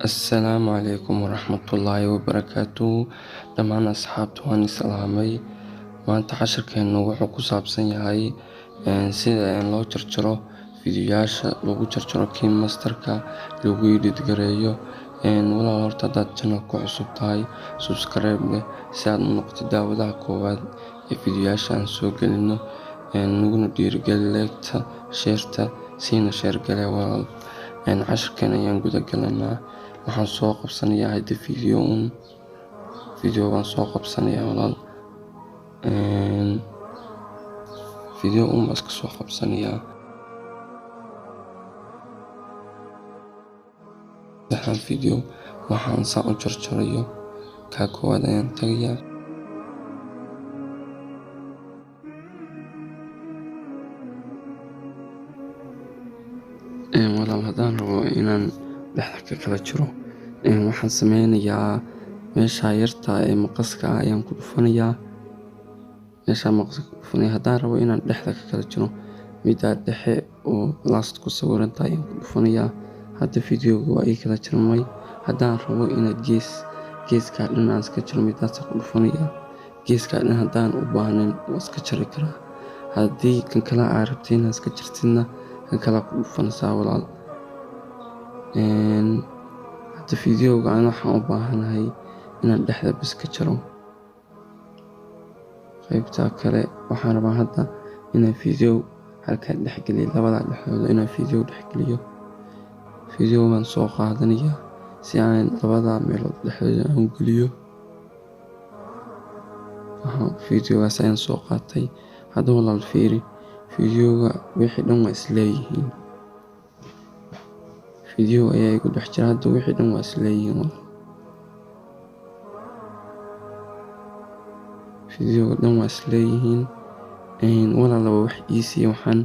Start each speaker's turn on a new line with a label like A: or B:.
A: Assalaamu calaykum waraxmatullaahi wabarakaatuh. Dhammaan asxaabta waan islaamay. Maanta casharkeenu wuxuu ku saabsan yahay sida loo jarjaro fiidiyoyaasha, lagu jarjaro KineMaster-ka, lagu edit gareeyo. Walaal horta haddaad channel-ka cusub tahay, subscribe leh si aad u noqotid daawadaha koowaad ee fiidiyoyaasha aan soo gelino. Naguna dhiirigeli like-ta, share-ta, siina share galee walaal. Casharkeen ayaan guda galanaa. Waxaan soo qabsanayaa hadda video baan soo qabsanayaa walaal. Video baan iska soo qabsanayaa. Video waxaan saan u jarjarayo ka koowaad ayaan tagayaa. Walaal haddaan rabo inaan dhexda ka kala jiro, waxaan sameynayaa meesha yarta ee maqaska ayaan ku dhufanayaa. Haddaan rabo inaan dhexda ka kala jiro, midda dhexe oo last ku sawiran tahay ayaan ku dhufanayaa. Hadda videoga waa ii kala jarmay. Haddaan rabo inaad geeska dhan aan iska jaro, midaas ku dhufanayaa. Geeska dhan haddaan u baahnayn waa iska jari karaa. Haddii kan kale aad rabtid inaad iska jartidna, kan kale ku dhufanaysaa walaal. Hadda videoga waxaan u baahanahay inaan dhexda bas ka jaro. Qaybta kale waxaan rabaa hadda inaan video halkaan dhex geliyo, labada dhexdooda inaan video dhex geliyo. Video baan soo qaadanayaa si aan labada meelood dhexdooda aan u geliyo. Videogaas ayaan soo qaatay. Hadda walaal fiiri, videoga wixii dhan waa isleeyihiin. Video ayaa igu dhex jira, hadda wixii dhan waa isleeyihiin walaal. Videoga dhan waa isleeyihiin. Walaal wax easy waxaan